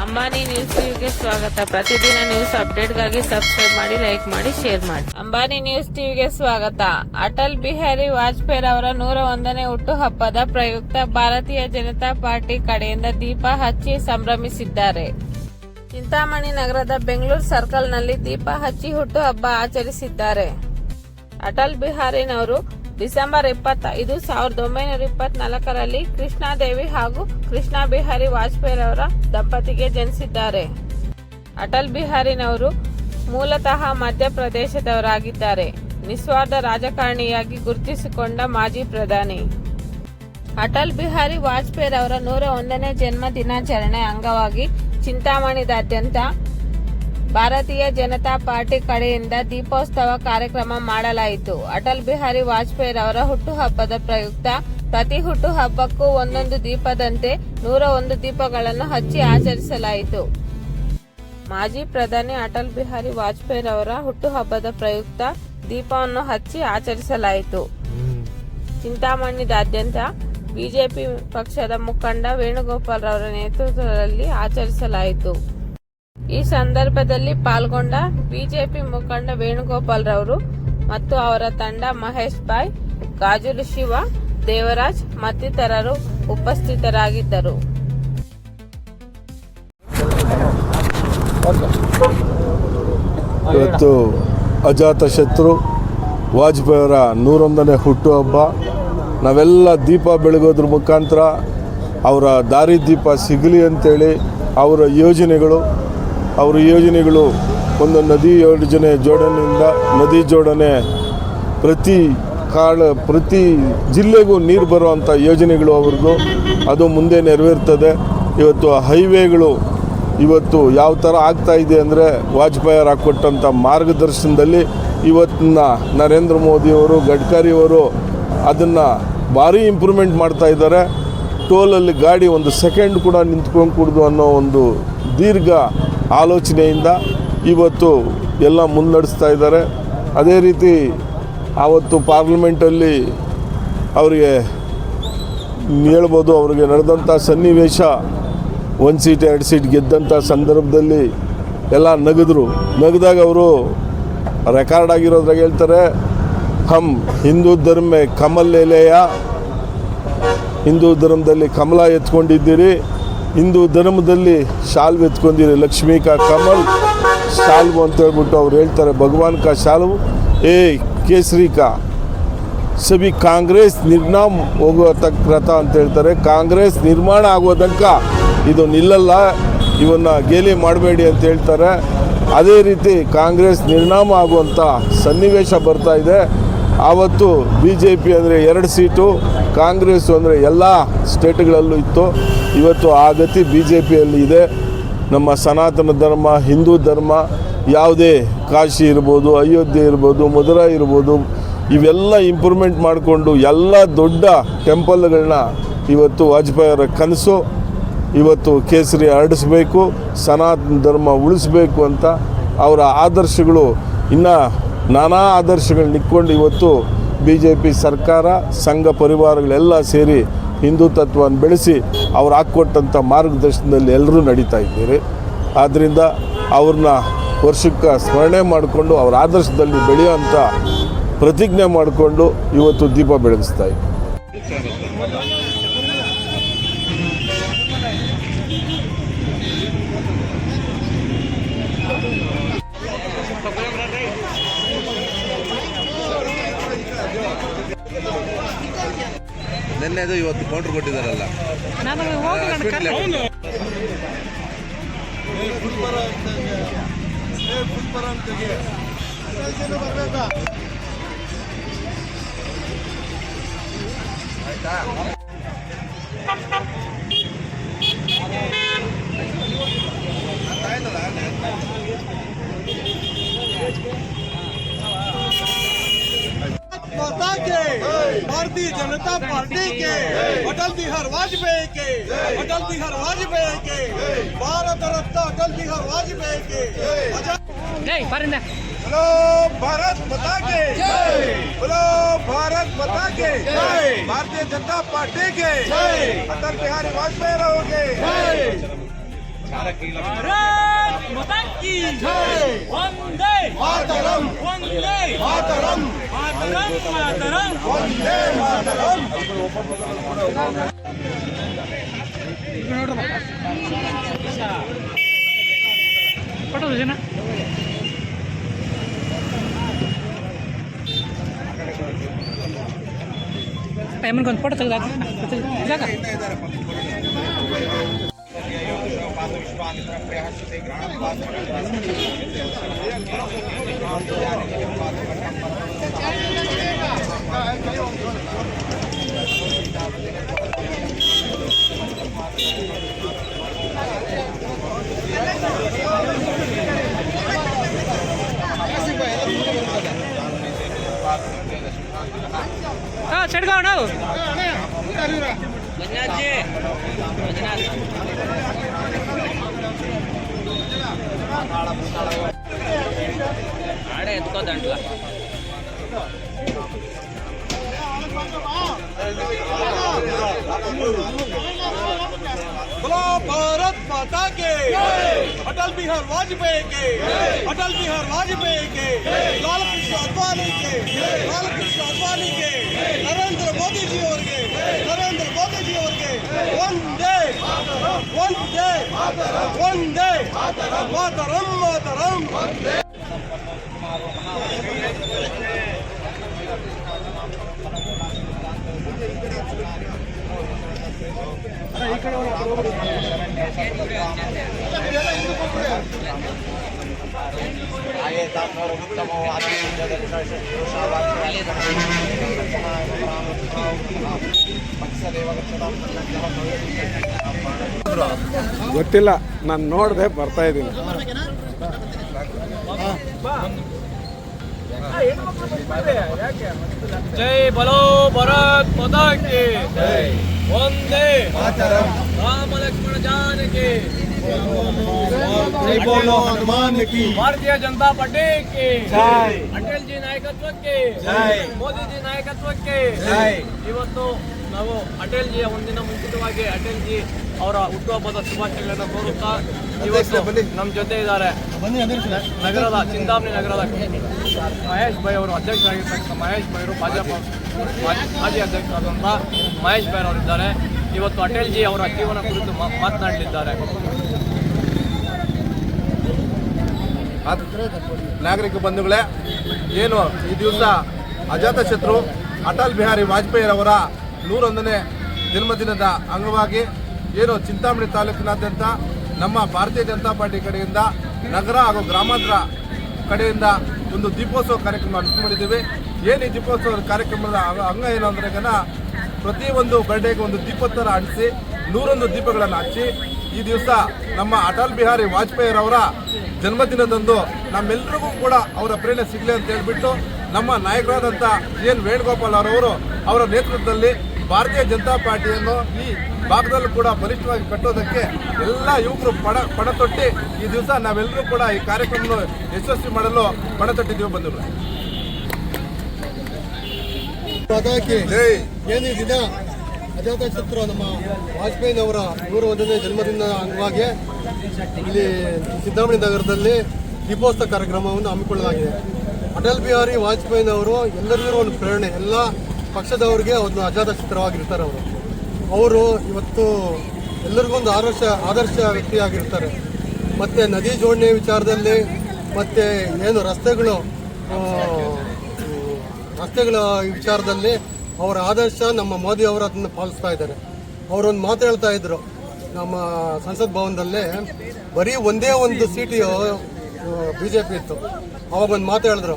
Ambani news ಟಿವಿಗೆ ಸ್ವಾಗತ. ಪ್ರತಿದಿನ ನ್ಯೂಸ್ ಅಪ್ಡೇಟ್ಗಾಗಿ ಸಬ್ಸ್ಕ್ರೈಬ್ ಮಾಡಿ, ಲೈಕ್ ಮಾಡಿ, ಶೇರ್ ಮಾಡಿ. ಅಂಬಾನಿ ನ್ಯೂಸ್ ಟಿವಿಗೆ ಸ್ವಾಗತ. ಅಟಲ್ ಬಿಹಾರಿ ವಾಜಪೇಯಿ ಅವರ 101ನೇ ಹುಟ್ಟುಹಬ್ಬದ ಪ್ರಯುಕ್ತ ಭಾರತೀಯ ಜನತಾ ಪಾರ್ಟಿ ಕಡೆಯಿಂದ ದೀಪ ಹಚ್ಚಿ ಸಂಭ್ರಮಿಸಿದ್ದಾರೆ. ಚಿಂತಾಮಣಿ ನಗರದ ಬೆಂಗಳೂರು ಸರ್ಕಲ್ನಲ್ಲಿ ದೀಪ ಹಚ್ಚಿ ಹುಟ್ಟುಹಬ್ಬ ಆಚರಿಸಿದ್ದಾರೆ. ಅಟಲ್ ಬಿಹಾರಿನವರು ಡಿಸೆಂಬರ್ 25, 1924ರಲ್ಲಿ ಕೃಷ್ಣಾದೇವಿ ಹಾಗೂ ಕೃಷ್ಣ ಬಿಹಾರಿ ವಾಜಪೇಯಿರವರ ದಂಪತಿಗೆ ಜನಿಸಿದ್ದಾರೆ. ಅಟಲ್ ಬಿಹಾರಿನವರು ಮೂಲತಃ ಮಧ್ಯಪ್ರದೇಶದವರಾಗಿದ್ದಾರೆ. ನಿಸ್ವಾರ್ಥ ರಾಜಕಾರಣಿಯಾಗಿ ಗುರುತಿಸಿಕೊಂಡ ಮಾಜಿ ಪ್ರಧಾನಿ ಅಟಲ್ ಬಿಹಾರಿ ವಾಜಪೇಯಿರವರ 101ನೇ ಜನ್ಮ ದಿನಾಚರಣೆ ಅಂಗವಾಗಿ ಚಿಂತಾಮಣಿದಾದ್ಯಂತ ಭಾರತೀಯ ಜನತಾ ಪಾರ್ಟಿ ಕಡೆಯಿಂದ ದೀಪೋತ್ಸವ ಕಾರ್ಯಕ್ರಮ ಮಾಡಲಾಯಿತು. ಅಟಲ್ ಬಿಹಾರಿ ವಾಜಪೇಯಿರವರ ಹುಟ್ಟುಹಬ್ಬದ ಪ್ರಯುಕ್ತ ಪ್ರತಿ ಹುಟ್ಟುಹಬ್ಬಕ್ಕೂ ಒಂದೊಂದು ದೀಪದಂತೆ 101 ದೀಪಗಳನ್ನು ಹಚ್ಚಿ ಆಚರಿಸಲಾಯಿತು. ಮಾಜಿ ಪ್ರಧಾನಿ ಅಟಲ್ ಬಿಹಾರಿ ವಾಜಪೇಯಿರವರ ಹುಟ್ಟುಹಬ್ಬದ ಪ್ರಯುಕ್ತ ದೀಪವನ್ನು ಹಚ್ಚಿ ಆಚರಿಸಲಾಯಿತು. ಚಿಂತಾಮಣಿದಾದ್ಯಂತ ಬಿಜೆಪಿ ಪಕ್ಷದ ಮುಖಂಡ ವೇಣುಗೋಪಾಲ್ ರವರ ನೇತೃತ್ವದಲ್ಲಿ ಆಚರಿಸಲಾಯಿತು. ಈ ಸಂದರ್ಭದಲ್ಲಿ ಪಾಲ್ಗೊಂಡ ಬಿಜೆಪಿ ಮುಖಂಡ ವೇಣುಗೋಪಾಲ್ ರವರು ಮತ್ತು ಅವರ ತಂಡ ಮಹೇಶ್ ಬಾಯ್, ಗಾಜುಲು ಶಿವ, ದೇವರಾಜ್ ಮತ್ತಿತರರು ಉಪಸ್ಥಿತರಾಗಿದ್ದರು. ಇವತ್ತು ಅಜಾತ ಶತ್ರು ವಾಜಪೇಯಿಯವರ 101ನೇ ಹುಟ್ಟುಹಬ್ಬ. ನಾವೆಲ್ಲ ದೀಪ ಬೆಳಗೋದ್ರ ಮುಖಾಂತರ ಅವರ ದಾರಿ ದೀಪ ಸಿಗಲಿ ಅಂತೇಳಿ ಅವರ ಯೋಜನೆಗಳು ಒಂದು ನದಿ ಜೋಡಣೆಯಿಂದ ನದಿ ಜೋಡಣೆ, ಪ್ರತಿ ಜಿಲ್ಲೆಗೂ ನೀರು ಬರುವಂಥ ಯೋಜನೆಗಳು ಅವ್ರದ್ದು, ಅದು ಮುಂದೆ ನೆರವೇರ್ತದೆ. ಇವತ್ತು ಹೈವೇಗಳು ಇವತ್ತು ಯಾವ ಥರ ಆಗ್ತಾ ಇದೆ ಅಂದರೆ ವಾಜಪೇಯಿಯವರು ಹಾಕ್ಕೊಟ್ಟಂಥ ಮಾರ್ಗದರ್ಶನದಲ್ಲಿ ಇವತ್ತಿನ ನರೇಂದ್ರ ಮೋದಿಯವರು, ಗಡ್ಕರಿಯವರು ಅದನ್ನು ಭಾರಿ ಇಂಪ್ರೂವ್ಮೆಂಟ್ ಮಾಡ್ತಾ ಇದ್ದಾರೆ. ಟೋಲಲ್ಲಿ ಗಾಡಿ ಒಂದು ಸೆಕೆಂಡ್ ಕೂಡ ನಿಂತ್ಕೊಂಡು ಕೂಡದು ಅನ್ನೋ ಒಂದು ದೀರ್ಘ ಆಲೋಚನೆಯಿಂದ ಇವತ್ತು ಎಲ್ಲ ಮುನ್ನಡೆಸ್ತಾ ಇದ್ದಾರೆ. ಅದೇ ರೀತಿ ಆವತ್ತು ಪಾರ್ಲಿಮೆಂಟಲ್ಲಿ ಅವರಿಗೆ ಹೇಳ್ಬೋದು, ಅವರಿಗೆ ನಡೆದಂಥ ಸನ್ನಿವೇಶ 1 ಸೀಟ್ 2 ಸೀಟ್ ಗೆದ್ದಂಥ ಸಂದರ್ಭದಲ್ಲಿ ಎಲ್ಲ ನಗದಾಗ ಅವರು ರೆಕಾರ್ಡ್ ಆಗಿರೋದ್ರಾಗ ಹೇಳ್ತಾರೆ, ಹಮ್ ಹಿಂದೂ ಧರ್ಮ ಕಮಲ್ ಎಲೆಯ, ಹಿಂದೂ ಧರ್ಮದಲ್ಲಿ ಕಮಲ ಎತ್ಕೊಂಡಿದ್ದೀರಿ, ಹಿಂದೂ ಧರ್ಮದಲ್ಲಿ ಶಾಲ್ವ್ ಎತ್ಕೊಂಡಿರಿ, ಲಕ್ಷ್ಮೀ ಕಾ ಕಮಲ್ ಶಾಲ್ವ್ ಅಂತ ಹೇಳ್ಬಿಟ್ಟು ಅವ್ರು ಹೇಳ್ತಾರೆ. ಭಗವಾನ್ ಕಾ ಶಾಲ್ವ್ ಏ ಕೇಸರಿ ಕಾ ಸಭಿ ಕಾಂಗ್ರೆಸ್ ನಿರ್ನಾಮ ಹೋಗೋ ತಕ್ಕ ರಥ ಅಂತ ಹೇಳ್ತಾರೆ. ಕಾಂಗ್ರೆಸ್ ನಿರ್ಮಾಣ ಆಗೋ ತನಕ ಇದು ನಿಲ್ಲಲ್ಲ, ಇವನ್ನ ಗೇಲಿ ಮಾಡಬೇಡಿ ಅಂತ ಹೇಳ್ತಾರೆ. ಅದೇ ರೀತಿ ಕಾಂಗ್ರೆಸ್ ನಿರ್ನಾಮ ಆಗುವಂಥ ಸನ್ನಿವೇಶ ಬರ್ತಾ ಇದೆ. ಆವತ್ತು ಬಿ ಜೆ ಪಿ ಅಂದರೆ 2 ಸೀಟು, ಕಾಂಗ್ರೆಸ್ ಅಂದರೆ ಎಲ್ಲ ಸ್ಟೇಟ್ಗಳಲ್ಲೂ ಇತ್ತು. ಇವತ್ತು ಆ ಗತಿ ಬಿ ಜೆ ಪಿಯಲ್ಲಿ ಇದೆ. ನಮ್ಮ ಸನಾತನ ಧರ್ಮ, ಹಿಂದೂ ಧರ್ಮ, ಯಾವುದೇ ಕಾಶಿ ಇರ್ಬೋದು, ಅಯೋಧ್ಯೆ ಇರ್ಬೋದು, ಮಧುರಾ ಇರ್ಬೋದು, ಇವೆಲ್ಲ ಇಂಪ್ರೂವ್ಮೆಂಟ್ ಮಾಡಿಕೊಂಡು ಎಲ್ಲ ದೊಡ್ಡ ಟೆಂಪಲ್ಗಳನ್ನ ಇವತ್ತು ವಾಜಪೇಯಿಯವರ ಕನಸು. ಇವತ್ತು ಕೇಸರಿ ಹರಡಿಸ್ಬೇಕು, ಸನಾತನ ಧರ್ಮ ಉಳಿಸ್ಬೇಕು ಅಂತ ಅವರ ಆದರ್ಶಗಳು, ಇನ್ನು ನಾನಾ ಆದರ್ಶಗಳನ್ನ ಇಟ್ಕೊಂಡು ಇವತ್ತು ಬಿ ಜೆ ಪಿ ಸರ್ಕಾರ, ಸಂಘ ಪರಿವಾರಗಳೆಲ್ಲ ಸೇರಿ ಹಿಂದೂ ತತ್ವವನ್ನು ಬೆಳೆಸಿ ಅವ್ರು ಹಾಕ್ಕೊಟ್ಟಂಥ ಮಾರ್ಗದರ್ಶನದಲ್ಲಿ ಎಲ್ಲರೂ ನಡೀತಾ ಇದ್ದೀರಿ. ಆದ್ದರಿಂದ ಅವ್ರನ್ನ ವರ್ಷಕ್ಕೆ ಸ್ಮರಣೆ ಮಾಡಿಕೊಂಡು ಅವ್ರ ಆದರ್ಶದಲ್ಲಿ ಬೆಳೆಯುವಂಥ ಪ್ರತಿಜ್ಞೆ ಮಾಡಿಕೊಂಡು ಇವತ್ತು ದೀಪ ಬೆಳಗಿಸ್ತಾ ಇದ್ದೀವಿ. ನಿನ್ನೆದು ಇವತ್ತು ಕೌಂಟರ್ ಕೊಟ್ಟಿದ್ದಾರಲ್ಲ, ಆಯ್ತಾ? भारतीय जनता पार्टी के अटल बिहारी वाजपेयी के भारत रत्न अटल बिहारी वाजपेयी के बोलो भारत माता के जय, बोलो भारत माता के जय, भारतीय जनता पार्टी के अटल बिहारी वाजपेयी रहोगे। भारत माता की जय वंदे मातरम वंदे मातरम मातरम मातरम वंदे मातरम फोटो देना पेमेंट कौन फोटो तक जागा चढ़ ना आड़े एत्को दंडला बोलो भारत माता के अटल बिहारी वाजपेयी के अटल बिहारी वाजपेयी के लाल कृष्ण अडवाणी के लाल कृष्ण अडवाणी के नरेंद्र मोदी जी ಅವರಿಗೆ नरेंद्र मोदी जी ಅವರಿಗೆ वंदे वंदे वंदे मातरम मातरम ಗೊತ್ತಿಲ್ಲ, ನಾನು ನೋಡಿದೆ, ಬರ್ತಾ ಇದ್ದೀನಿ. जय बोलो भारत माता की जय वंदे मातरम राम लक्ष्मण जानकी जय बोलो हनुमान की भारतीय जनता पार्टी की जय अटल जी नायकत्व की जय ಮೋದಿ ಜಿ ನಾಯಕತ್ವಕ್ಕೆ ಜೈ. ಇವತ್ತು ನಾವು ಅಟಲ್ ಜಿಯ ಒಂದಿನ ಮುಂಚಿತವಾಗಿ ಅಟಲ್ ಜಿ ಅವರ ಹುಟ್ಟುಹಬ್ಬದ ಶುಭಾಶಯಗಳನ್ನು ಕೋರುತ್ತಾ ಇವತ್ತು ನಮ್ಮ ಜೊತೆ ಇದ್ದಾರೆ ನಗರದ ಚಿಂತಾಮಣಿ ನಗರದ ಮಹೇಶ್ ಭಾಯ್ ಅವರು ಅಧ್ಯಕ್ಷರಾಗಿರ್ತಕ್ಕಂಥ ಮಹೇಶ್ ಭಾಯ್ ಅವರು ಭಾಜಪ ಮಾಜಿ ಅಧ್ಯಕ್ಷರಾದಂಥ ಮಹೇಶ್ ಭಾಯ್ ಅವರಿದ್ದಾರೆ. ಇವತ್ತು ಅಟಲ್ ಜಿ ಅವರ ಜೀವನ ಕುರಿತು ಮಾತನಾಡಲಿದ್ದಾರೆ. ನಾಗರಿಕ ಬಂಧುಗಳೇ, ಏನು ಈ ದಿವಸ ಅಜಾತಶತ್ರು ಅಟಲ್ ಬಿಹಾರಿ ವಾಜಪೇಯಿರವರ 101ನೇ ಜನ್ಮದಿನದ ಅಂಗವಾಗಿ ಏನು ಚಿಂತಾಮಣಿ ತಾಲೂಕಿನಾದ್ಯಂತ ನಮ್ಮ ಭಾರತೀಯ ಜನತಾ ಪಾರ್ಟಿ ಕಡೆಯಿಂದ ನಗರ ಹಾಗೂ ಗ್ರಾಮಾಂತರ ಕಡೆಯಿಂದ ಒಂದು ದೀಪೋತ್ಸವ ಕಾರ್ಯಕ್ರಮ ಹಮ್ಮಿಕೊಂಡಿದ್ದೀವಿ. ಏನು ಈ ದೀಪೋತ್ಸವ ಕಾರ್ಯಕ್ರಮದ ಅಂಗ ಏನು ಅಂದರೆ ಪ್ರತಿಯೊಂದು ಬರ್ಡೇಗೆ ಒಂದು ದೀಪೋತ್ಸವ ಅಂಟಿಸಿ 101 ದೀಪಗಳನ್ನು ಹಚ್ಚಿ ಈ ದಿವಸ ನಮ್ಮ ಅಟಲ್ ಬಿಹಾರಿ ವಾಜಪೇಯಿರವರ ಜನ್ಮದಿನದಂದು ನಮ್ಮೆಲ್ಲರಿಗೂ ಕೂಡ ಅವರ ಪ್ರೇರಣೆ ಸಿಗಲಿ ಅಂತ ಹೇಳ್ಬಿಟ್ಟು ನಮ್ಮ ನಾಯಕರಾದಂಥ ಎನ್ ವೇಣುಗೋಪಾಲ್ ಅವರವರು ಅವರ ನೇತೃತ್ವದಲ್ಲಿ ಭಾರತೀಯ ಜನತಾ ಪಾರ್ಟಿಯನ್ನು ಈ ಭಾಗದಲ್ಲೂ ಕೂಡ ಬಲಿಷ್ಠವಾಗಿ ಕಟ್ಟೋದಕ್ಕೆ ಎಲ್ಲ ಯುವಕರು ಪಣತೊಟ್ಟಿ ಈ ದಿವಸ ನಾವೆಲ್ಲರೂ ಕೂಡ ಈ ಕಾರ್ಯಕ್ರಮವನ್ನು ಯಶಸ್ವಿ ಮಾಡಲು ಪಣತೊಟ್ಟಿದ್ದೀವಿ ಬಂಧುಗಳು. ಏನು ಈ ದಿನ ಅಜಾತಶತ್ರು ನಮ್ಮ ವಾಜಪೇಯಿನವರ 101ನೇ ಜನ್ಮದಿನ ಅಂಗವಾಗಿ ಇಲ್ಲಿ ಚಿಂತಾಮಣಿ ನಗರದಲ್ಲಿ ದೀಪೋತ್ಸವ ಕಾರ್ಯಕ್ರಮವನ್ನು ಹಮ್ಮಿಕೊಳ್ಳಲಾಗಿದೆ. ಅಟಲ್ ಬಿಹಾರಿ ವಾಜಪೇಯಿನವರು ಎಲ್ಲರಿಗೂ ಒಂದು ಪ್ರೇರಣೆ, ಎಲ್ಲ ಪಕ್ಷದವರಿಗೆ ಒಂದು ಅಜಾತಶತ್ರುವಾಗಿರ್ತಾರೆ. ಅವರು ಇವತ್ತು ಎಲ್ಲರಿಗೂ ಒಂದು ಆದರ್ಶ ವ್ಯಕ್ತಿಯಾಗಿರ್ತಾರೆ. ಮತ್ತು ನದಿ ಜೋಡಣೆ ವಿಚಾರದಲ್ಲಿ ಮತ್ತು ಏನು ರಸ್ತೆಗಳ ವಿಚಾರದಲ್ಲಿ ಅವರ ಆದರ್ಶ ನಮ್ಮ ಮೋದಿ ಅವರು ಅದನ್ನು ಪಾಲಿಸ್ತಾ ಇದ್ದಾರೆ. ಅವರೊಂದು ಮಾತು ಹೇಳ್ತಾ ಇದ್ರು ನಮ್ಮ ಸಂಸತ್ ಭವನದಲ್ಲೇ, ಬರೀ ಒಂದೇ ಒಂದು ಸೀಟು BJP ಇತ್ತು. ಅವಾಗ ಒಂದು ಮಾತು ಹೇಳಿದ್ರು,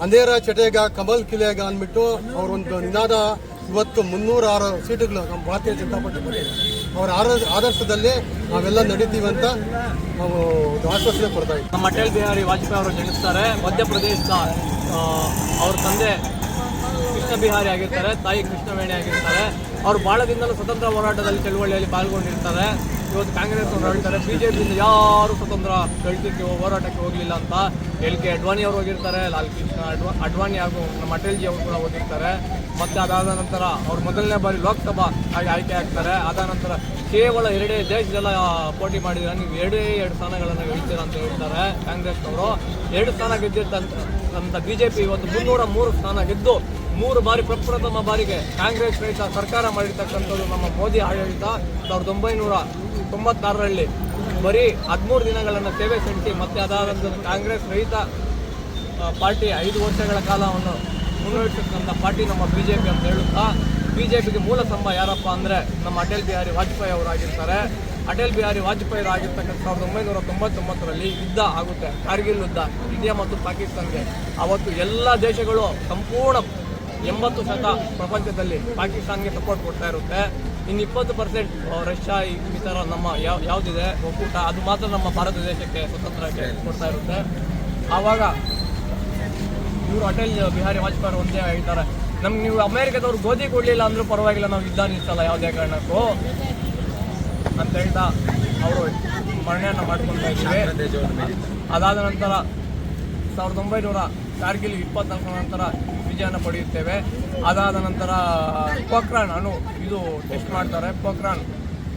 ಅಂಧೇರ ಚಟೇಗ ಕಮಲ್ ಕಿಲೇಗ ಅಂದ್ಬಿಟ್ಟು ಅವರೊಂದು ನಿನಾದ. ಇವತ್ತು 306 ಸೀಟುಗಳು ನಮ್ಮ ಭಾರತೀಯ ಜನತಾ ಪಾರ್ಟಿ ಅವರ ಆದರ್ಶದಲ್ಲಿ ನಾವೆಲ್ಲ ನಡೀತೀವಿ ಅಂತ ನಾವು ಆಶ್ವಾಸನೆ ಕೊಡ್ತಾ ಇದ್ದೀವಿ. ನಮ್ಮ ಅಟಲ್ ಬಿಹಾರಿ ವಾಜಪೇಯಿ ಅವರು ಜನಿಸ್ತಾರೆ. ಮಧ್ಯಪ್ರದೇಶದ ಅವ್ರ ತಂದೆ ಕೃಷ್ಣ ಬಿಹಾರಿ ಆಗಿರ್ತಾರೆ, ತಾಯಿ ಕೃಷ್ಣವೇಣಿ ಆಗಿರ್ತಾರೆ. ಅವರು ಭಾಳ ದಿನದಲ್ಲೂ ಸ್ವತಂತ್ರ ಹೋರಾಟದಲ್ಲಿ ಚಳುವಳಿಯಲ್ಲಿ ಪಾಲ್ಗೊಂಡಿರ್ತಾರೆ. ಇವತ್ತು ಕಾಂಗ್ರೆಸ್ ಅವರು ಹೇಳ್ತಾರೆ BJPಯಿಂದ ಯಾರು ಸ್ವತಂತ್ರ ಗಳಿಕೆ ಹೋರಾಟಕ್ಕೆ ಹೋಗಲಿಲ್ಲ ಅಂತ. LK ಅಡ್ವಾಣಿ ಅವರು ಹೋಗಿರ್ತಾರೆ, ಲಾಲ್ ಕೃಷ್ಣ ಅಡ್ವಾಣಿ ಹಾಗೂ ನಮ್ಮ ಅಟಲ್ ಜಿ ಅವರು ಕೂಡ ಹೋಗಿರ್ತಾರೆ. ಮತ್ತು ಅದಾದ ನಂತರ ಅವ್ರು ಮೊದಲನೇ ಬಾರಿ ಲೋಕಸಭಾ ಆಗಿ ಆಯ್ಕೆ ಆಗ್ತಾರೆ. ಅದಾದ ನಂತರ ಕೇವಲ 2 ದೇಶದೆಲ್ಲ ಪೋಟಿ ಮಾಡಿದ್ರೆ ನೀವು 2 ಸ್ಥಾನಗಳನ್ನು ಗೆಲ್ತೀರ ಅಂತ ಹೇಳ್ತಾರೆ ಕಾಂಗ್ರೆಸ್ನವರು. 2 ಸ್ಥಾನ ಗೆದ್ದಿರ್ತಂತ ಬಿಜೆಪಿ ಇವತ್ತು 303 ಸ್ಥಾನ ಗೆದ್ದು 3 ಬಾರಿ ಪ್ರಪ್ರಥಮ ಬಾರಿಗೆ ಕಾಂಗ್ರೆಸ್ ರಹಿತ ಸರ್ಕಾರ ಮಾಡಿರ್ತಕ್ಕಂಥದ್ದು ನಮ್ಮ ಮೋದಿ ಆಡಳಿತ. 1996ರಲ್ಲಿ ಬರೀ 13 ದಿನಗಳನ್ನು ಸೇವೆ ಸಲ್ಲಿಸಿ ಮತ್ತೆ ಅದಾದಂಥ ಕಾಂಗ್ರೆಸ್ ರಹಿತ ಪಾರ್ಟಿ 5 ವರ್ಷಗಳ ಕಾಲವನ್ನು ಮುನ್ನಡೆಸತಕ್ಕಂಥ ಪಾರ್ಟಿ ನಮ್ಮ ಬಿಜೆಪಿ ಅಂತ ಹೇಳುತ್ತಾ, ಬಿಜೆಪಿಗೆ ಮೂಲ ಸ್ತಂಭ ಯಾರಪ್ಪ ಅಂದರೆ ನಮ್ಮ ಅಟಲ್ ಬಿಹಾರಿ ವಾಜಪೇಯಿ ಅವರಾಗಿರ್ತಾರೆ. ಅಟಲ್ ಬಿಹಾರಿ ವಾಜಪೇಯಿ ಆಗಿರ್ತಕ್ಕಂಥ 1999ರಲ್ಲಿ ಯುದ್ಧ ಆಗುತ್ತೆ, ಕಾರ್ಗಿಲ್ ಯುದ್ಧ ಇಂಡಿಯಾ ಮತ್ತು ಪಾಕಿಸ್ತಾನ್ಗೆ. ಅವತ್ತು ಎಲ್ಲ ದೇಶಗಳು ಸಂಪೂರ್ಣ 80% ಪ್ರಪಂಚದಲ್ಲಿ ಪಾಕಿಸ್ತಾನ್ಗೆ ಸಪೋರ್ಟ್ ಕೊಡ್ತಾ ಇರುತ್ತೆ. ಇನ್ನು 20% ರಷ್ಯಾ ಈ ಥರ ನಮ್ಮ ಯಾವುದಿದೆ ಒಕ್ಕೂಟ ಅದು ಮಾತ್ರ ನಮ್ಮ ಭಾರತ ದೇಶಕ್ಕೆ ಸ್ವತಂತ್ರಕ್ಕೆ ಕೊಡ್ತಾ ಇರುತ್ತೆ. ಆವಾಗ ಇವರು ಅಟಲ್ ಬಿಹಾರಿ ವಾಜಪೇಯಿ ಒಂದೇ ಹೇಳ್ತಾರೆ, ನಮ್ಗೆ ನೀವು ಅಮೆರಿಕದವ್ರು ಗೋಧಿ ಕೊಡಲಿಲ್ಲ ಅಂದ್ರೂ ಪರವಾಗಿಲ್ಲ, ನಾವು ಯುದ್ಧ ನಿಲ್ಲಿಸಲ್ಲ ಯಾವುದೇ ಕಾರಣಕ್ಕೂ ಅಂತ ಹೇಳ್ತಾ ಅವರು ಮರಣೆಯನ್ನು ಮಾಡ್ಕೊತಾ ಇದ್ದೀವಿ. ಅದಾದ ನಂತರ 1900 ಕಾರ್ಗಿಲ್ 24 ನಂತರ ವಿಜಯನ ಪಡೆಯುತ್ತೇವೆ. ಅದಾದ ನಂತರ ಪೋಖ್ರಾನ್ ಇದು ಟೆಸ್ಟ್ ಮಾಡ್ತಾರೆ, ಪೋಖ್ರಾನ್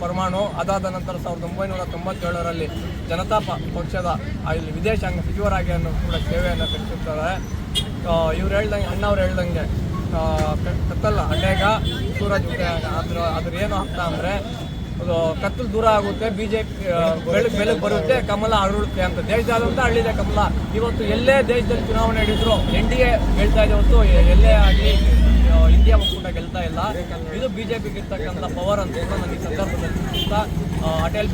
ಪರಮಾಣು. ಅದಾದ ನಂತರ 1997ರಲ್ಲಿ ಜನತಾ ಪಕ್ಷದ ಇಲ್ಲಿ ವಿದೇಶಾಂಗ ಸಚಿವರಾಗಿ ಕೂಡ ಸೇವೆಯನ್ನು ಸಲ್ಲಿಸುತ್ತಾರೆ. ಇವ್ರು ಹೇಳ್ದಂಗೆ ಅಣ್ಣವ್ರು ಹೇಳ್ದಂಗೆ ಕತ್ತಲ್ ಅಡ್ಡೇಗ ಸೂರಜ್ ಅದ್ರ ಏನು ಆಗ್ತಾ ಅಂದರೆ ಕತ್ತಲು ದೂರ ಆಗುತ್ತೆ, ಬಿಜೆಪಿ ಬೆಳಗ್ಗೆ ಬರುತ್ತೆ, ಕಮಲ ಅರಳುತ್ತೆ ಅಂತ. ದೇಶದಾದ್ಯಂತ ಹಳ್ಳಿದೆ ಕಮಲ. ಇವತ್ತು ಎಲ್ಲೇ ದೇಶದಲ್ಲಿ ಚುನಾವಣೆ ನಡೆದ್ರು NDA ಗೆಲ್ತಾ ಇದೆ ಹೊತ್ತು ಎಲ್ಲೇ ಆಗಲಿ ಇಂಡಿಯಾ ಒಕ್ಕೂಟ ಗೆಲ್ತಾ ಇಲ್ಲ. ಇದು ಬಿಜೆಪಿಗೆ ಇರ್ತಕ್ಕಂಥ ಪವರ್ ಅಂತ ನಾನು ಈ ಸಂದರ್ಭದಲ್ಲಿ ಅಟಲ್